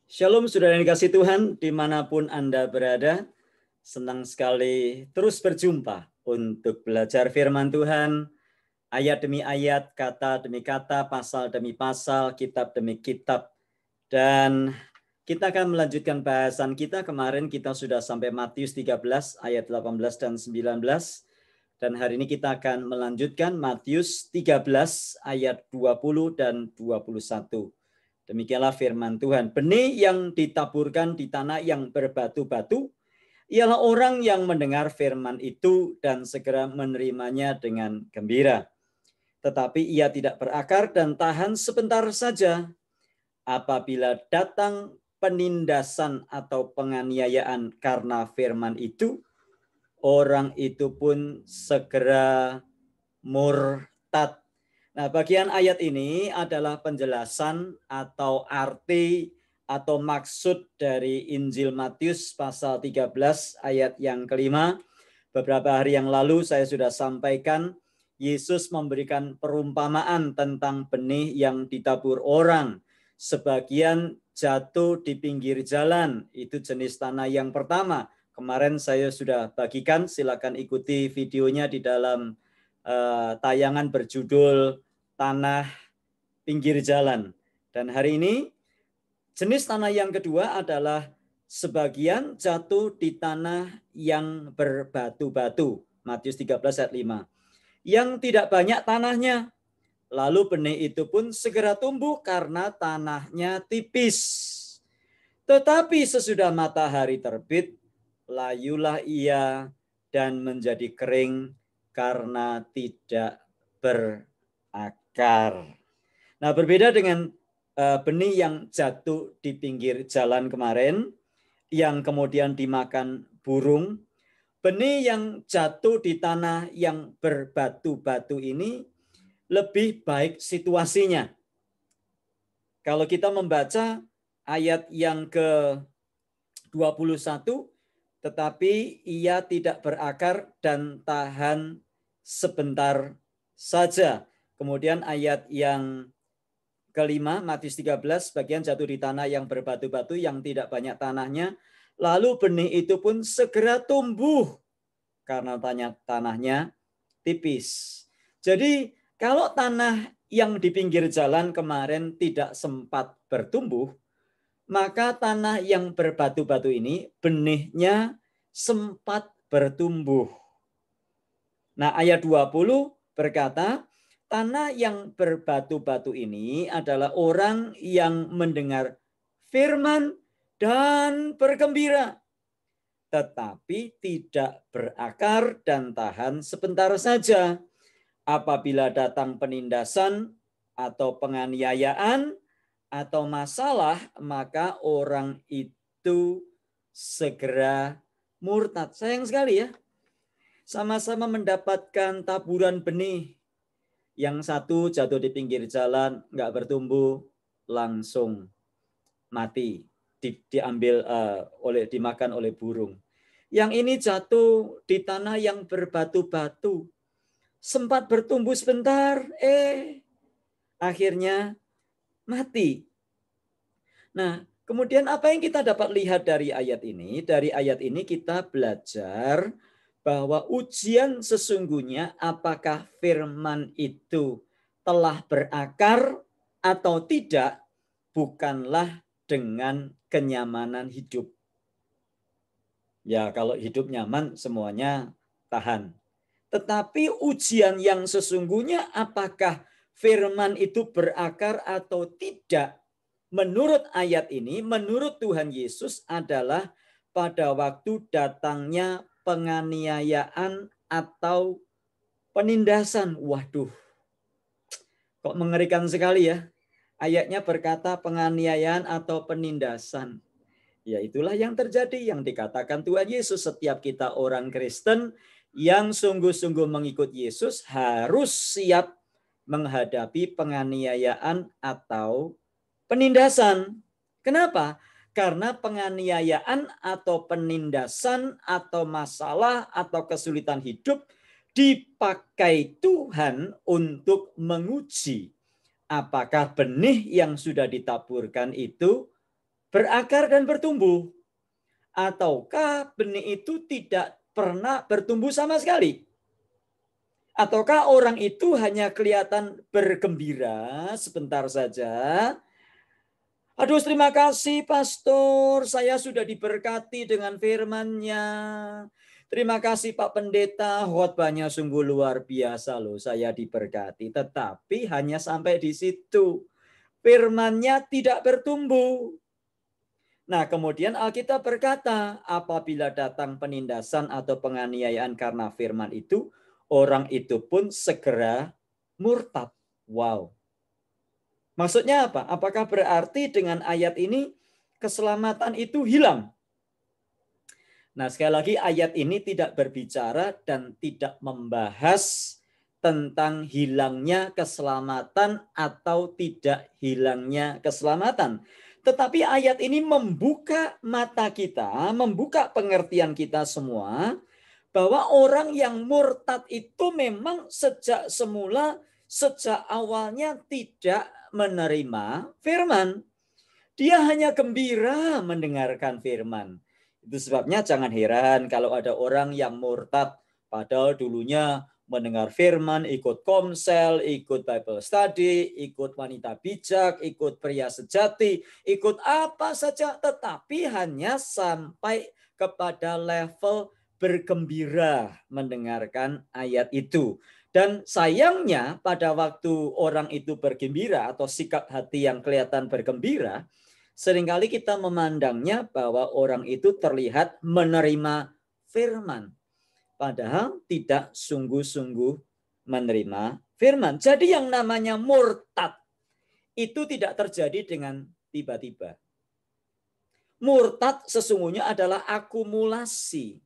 Shalom saudara yang dikasih Tuhan, dimanapun Anda berada. Senang sekali terus berjumpa untuk belajar firman Tuhan, ayat demi ayat, kata demi kata, pasal demi pasal, kitab demi kitab. Dan kita akan melanjutkan bahasan kita. Kemarin kita sudah sampai Matius 13 ayat 18 dan 19. Dan hari ini kita akan melanjutkan Matius 13 ayat 20 dan 21. Demikianlah firman Tuhan. Benih yang ditaburkan di tanah yang berbatu-batu ialah orang yang mendengar firman itu dan segera menerimanya dengan gembira. Tetapi ia tidak berakar dan tahan sebentar saja. Apabila datang penindasan atau penganiayaan karena firman itu, orang itu pun segera murtad. Nah, bagian ayat ini adalah penjelasan atau arti atau maksud dari Injil Matius pasal 13 ayat yang kelima. Beberapa hari yang lalu saya sudah sampaikan, Yesus memberikan perumpamaan tentang benih yang ditabur orang. Sebagian jatuh di pinggir jalan, itu jenis tanah yang pertama. Kemarin saya sudah bagikan, silakan ikuti videonya di dalam tayangan berjudul Tanah Pinggir Jalan. Dan hari ini jenis tanah yang kedua adalah sebagian jatuh di tanah yang berbatu-batu. Matius 13 ayat 5. Yang tidak banyak tanahnya. Lalu benih itu pun segera tumbuh karena tanahnya tipis. Tetapi sesudah matahari terbit, layulah ia dan menjadi kering karena tidak berakar. Nah, berbeda dengan benih yang jatuh di pinggir jalan kemarin, yang kemudian dimakan burung. Benih yang jatuh di tanah yang berbatu-batu ini lebih baik situasinya. Kalau kita membaca ayat yang ke-21, tetapi ia tidak berakar dan tahan sebentar saja. Kemudian ayat yang kelima, Matius 13, bagian jatuh di tanah yang berbatu-batu yang tidak banyak tanahnya. Lalu benih itu pun segera tumbuh karena tanahnya tipis. Jadi kalau tanah yang di pinggir jalan kemarin tidak sempat bertumbuh, maka tanah yang berbatu-batu ini benihnya sempat bertumbuh. Nah, ayat 20 berkata, tanah yang berbatu-batu ini adalah orang yang mendengar firman dan bergembira, tetapi tidak berakar dan tahan sebentar saja. Apabila datang penindasan atau penganiayaan atau masalah, maka orang itu segera murtad. Sayang sekali ya, sama-sama mendapatkan taburan benih. Yang satu jatuh di pinggir jalan, nggak bertumbuh, langsung mati, diambil dimakan oleh burung. Yang ini jatuh di tanah yang berbatu-batu, sempat bertumbuh sebentar, akhirnya mati. Nah, kemudian apa yang kita dapat lihat dari ayat ini? Dari ayat ini kita belajar bahwa ujian sesungguhnya apakah firman itu telah berakar atau tidak bukanlah dengan kenyamanan hidup. Ya, kalau hidup nyaman semuanya tahan. Tetapi ujian yang sesungguhnya apakah firman itu berakar atau tidak? Menurut ayat ini, menurut Tuhan Yesus adalah pada waktu datangnya penganiayaan atau penindasan. Waduh, kok mengerikan sekali ya. Ayatnya berkata penganiayaan atau penindasan. Ya, itulah yang terjadi yang dikatakan Tuhan Yesus. Setiap kita orang Kristen yang sungguh-sungguh mengikut Yesus harus siap menghadapi penganiayaan atau penindasan. Kenapa? Karena penganiayaan atau penindasan atau masalah atau kesulitan hidup dipakai Tuhan untuk menguji apakah benih yang sudah ditaburkan itu berakar dan bertumbuh? Ataukah benih itu tidak pernah bertumbuh sama sekali? Ataukah orang itu hanya kelihatan bergembira sebentar saja? Aduh, terima kasih pastor, saya sudah diberkati dengan firman-Nya. Terima kasih Pak Pendeta, khotbahnya sungguh luar biasa loh, saya diberkati. Tetapi hanya sampai di situ. Firman-Nya tidak bertumbuh. Nah, kemudian Alkitab berkata, apabila datang penindasan atau penganiayaan karena firman itu, orang itu pun segera murtad. Wow. Maksudnya apa? Apakah berarti dengan ayat ini keselamatan itu hilang? Nah, sekali lagi ayat ini tidak berbicara dan tidak membahas tentang hilangnya keselamatan atau tidak hilangnya keselamatan. Tetapi ayat ini membuka mata kita, membuka pengertian kita semua, bahwa orang yang murtad itu memang sejak semula, sejak awalnya tidak menerima firman. Dia hanya gembira mendengarkan firman. Itu sebabnya jangan heran kalau ada orang yang murtad, padahal dulunya mendengar firman, ikut komsel, ikut Bible study, ikut wanita bijak, ikut pria sejati, ikut apa saja, tetapi hanya sampai kepada level bergembira mendengarkan ayat itu. Dan sayangnya pada waktu orang itu bergembira atau sikap hati yang kelihatan bergembira, seringkali kita memandangnya bahwa orang itu terlihat menerima firman. Padahal tidak sungguh-sungguh menerima firman. Jadi yang namanya murtad itu tidak terjadi dengan tiba-tiba. Murtad sesungguhnya adalah akumulasi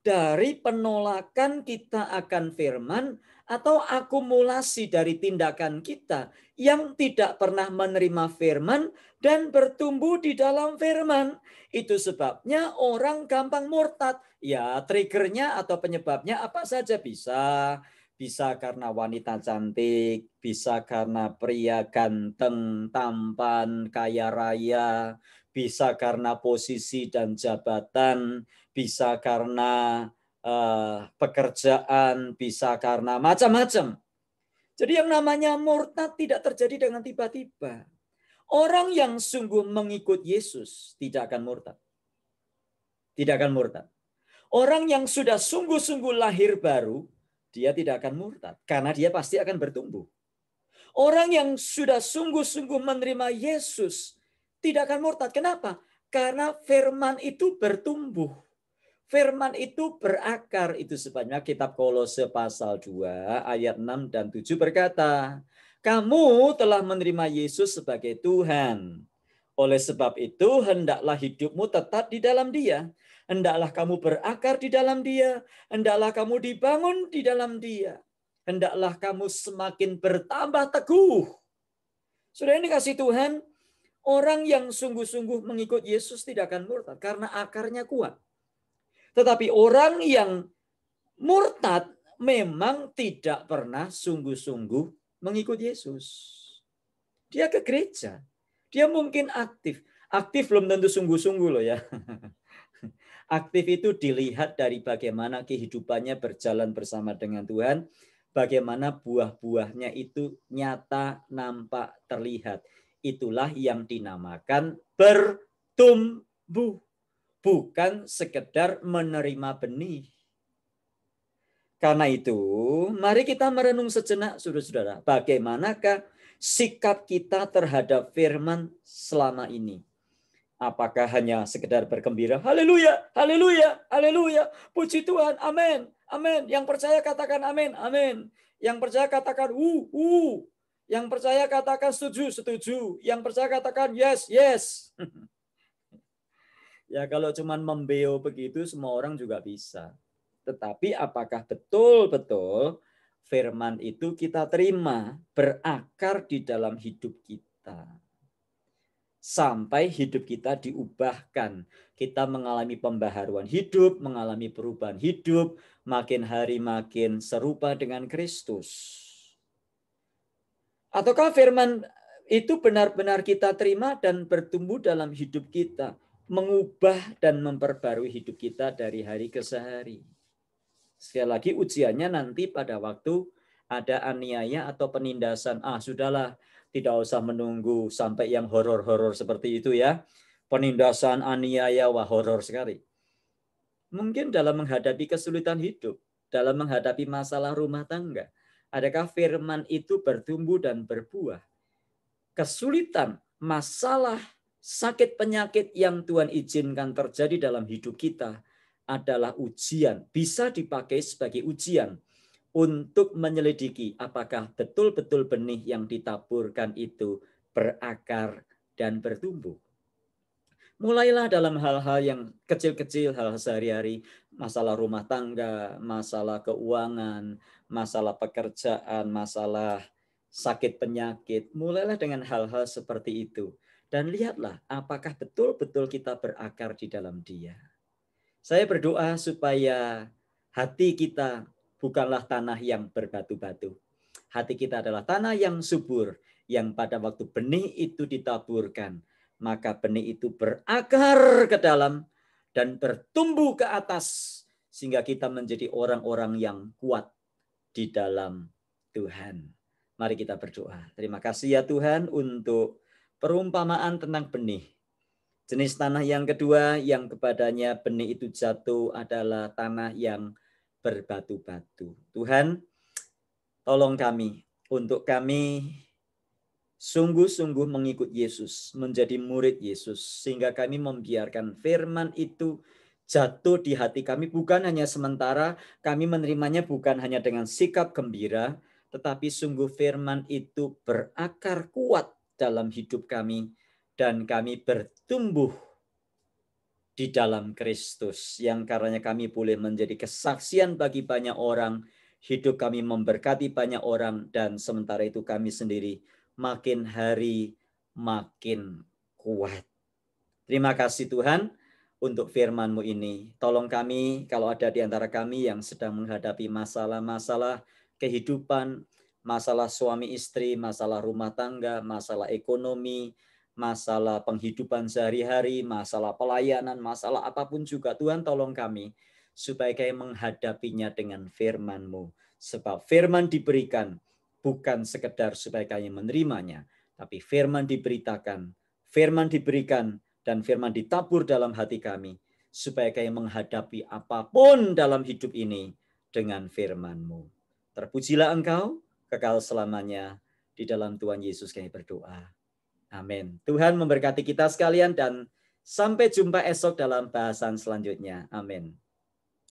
dari penolakan kita akan firman atau akumulasi dari tindakan kita yang tidak pernah menerima firman dan bertumbuh di dalam firman. Itu sebabnya orang gampang murtad. Ya, triggernya atau penyebabnya apa saja bisa. Bisa karena wanita cantik, bisa karena pria ganteng, tampan, kaya raya, bisa karena posisi dan jabatan, bisa karena pekerjaan, bisa karena macam-macam. Jadi yang namanya murtad tidak terjadi dengan tiba-tiba. Orang yang sungguh mengikut Yesus tidak akan murtad. Tidak akan murtad. Orang yang sudah sungguh-sungguh lahir baru, dia tidak akan murtad. Karena dia pasti akan bertumbuh. Orang yang sudah sungguh-sungguh menerima Yesus, tidak akan murtad. Kenapa? Karena firman itu bertumbuh. Firman itu berakar. Itu sebabnya kitab Kolose pasal 2 ayat 6 dan 7 berkata, kamu telah menerima Yesus sebagai Tuhan. Oleh sebab itu hendaklah hidupmu tetap di dalam Dia. Hendaklah kamu berakar di dalam Dia. Hendaklah kamu dibangun di dalam Dia. Hendaklah kamu semakin bertambah teguh. Sudah ini kasih Tuhan, orang yang sungguh-sungguh mengikut Yesus tidak akan murtad karena akarnya kuat. Tetapi orang yang murtad memang tidak pernah sungguh-sungguh mengikut Yesus. Dia ke gereja. Dia mungkin aktif. Aktif belum tentu sungguh-sungguh loh ya. Aktif itu dilihat dari bagaimana kehidupannya berjalan bersama dengan Tuhan. Bagaimana buah-buahnya itu nyata, nampak, terlihat. Itulah yang dinamakan bertumbuh. Bukan sekedar menerima benih. Karena itu, mari kita merenung sejenak, saudara-saudara. Bagaimanakah sikap kita terhadap firman selama ini? Apakah hanya sekedar bergembira? Haleluya, haleluya, haleluya. Puji Tuhan, amin, amin. Yang percaya katakan amin, amin. Yang percaya katakan Yang percaya katakan setuju, setuju. Yang percaya katakan yes, yes. Ya kalau cuman membeo begitu semua orang juga bisa. Tetapi apakah betul-betul firman itu kita terima berakar di dalam hidup kita? Sampai hidup kita diubahkan. Kita mengalami pembaharuan hidup, mengalami perubahan hidup, makin hari makin serupa dengan Kristus. Ataukah firman itu benar-benar kita terima dan bertumbuh dalam hidup kita, mengubah dan memperbarui hidup kita dari hari ke hari. Sekali lagi ujiannya nanti pada waktu ada aniaya atau penindasan. Sudahlah, tidak usah menunggu sampai yang horor-horor seperti itu ya. Penindasan, aniaya, wah horor sekali. Mungkin dalam menghadapi kesulitan hidup, dalam menghadapi masalah rumah tangga, adakah firman itu bertumbuh dan berbuah? Kesulitan, masalah, sakit penyakit yang Tuhan izinkan terjadi dalam hidup kita adalah ujian, bisa dipakai sebagai ujian untuk menyelidiki apakah betul-betul benih yang ditaburkan itu berakar dan bertumbuh. Mulailah dalam hal-hal yang kecil-kecil, hal sehari-hari, masalah rumah tangga, masalah keuangan, masalah pekerjaan, masalah sakit penyakit. Mulailah dengan hal-hal seperti itu. Dan lihatlah apakah betul-betul kita berakar di dalam Dia. Saya berdoa supaya hati kita bukanlah tanah yang berbatu-batu. Hati kita adalah tanah yang subur, yang pada waktu benih itu ditaburkan, maka benih itu berakar ke dalam dan bertumbuh ke atas, sehingga kita menjadi orang-orang yang kuat di dalam Tuhan. Mari kita berdoa. Terima kasih ya Tuhan untuk perumpamaan tentang benih. Jenis tanah yang kedua yang kepadanya benih itu jatuh adalah tanah yang berbatu-batu. Tuhan, tolong kami untuk kami sungguh-sungguh mengikut Yesus, menjadi murid Yesus, sehingga kami membiarkan firman itu jatuh di hati kami, bukan hanya sementara, kami menerimanya bukan hanya dengan sikap gembira, tetapi sungguh firman itu berakar kuat dalam hidup kami, dan kami bertumbuh di dalam Kristus, yang karenanya kami boleh menjadi kesaksian bagi banyak orang, hidup kami memberkati banyak orang, dan sementara itu kami sendiri makin hari makin kuat. Terima kasih Tuhan untuk firman-Mu ini. Tolong kami kalau ada di antara kami yang sedang menghadapi masalah-masalah kehidupan, masalah suami istri, masalah rumah tangga, masalah ekonomi, masalah penghidupan sehari-hari, masalah pelayanan, masalah apapun juga. Tuhan tolong kami supaya kami menghadapinya dengan firman-Mu. Sebab firman diberikan bukan sekedar supaya kami menerimanya, tapi firman diberitakan, firman diberikan, dan firman ditabur dalam hati kami, supaya kami menghadapi apapun dalam hidup ini dengan firman-Mu. Terpujilah Engkau, kekal selamanya. Di dalam Tuhan Yesus kami berdoa. Amin. Tuhan memberkati kita sekalian dan sampai jumpa esok dalam bahasan selanjutnya. Amin.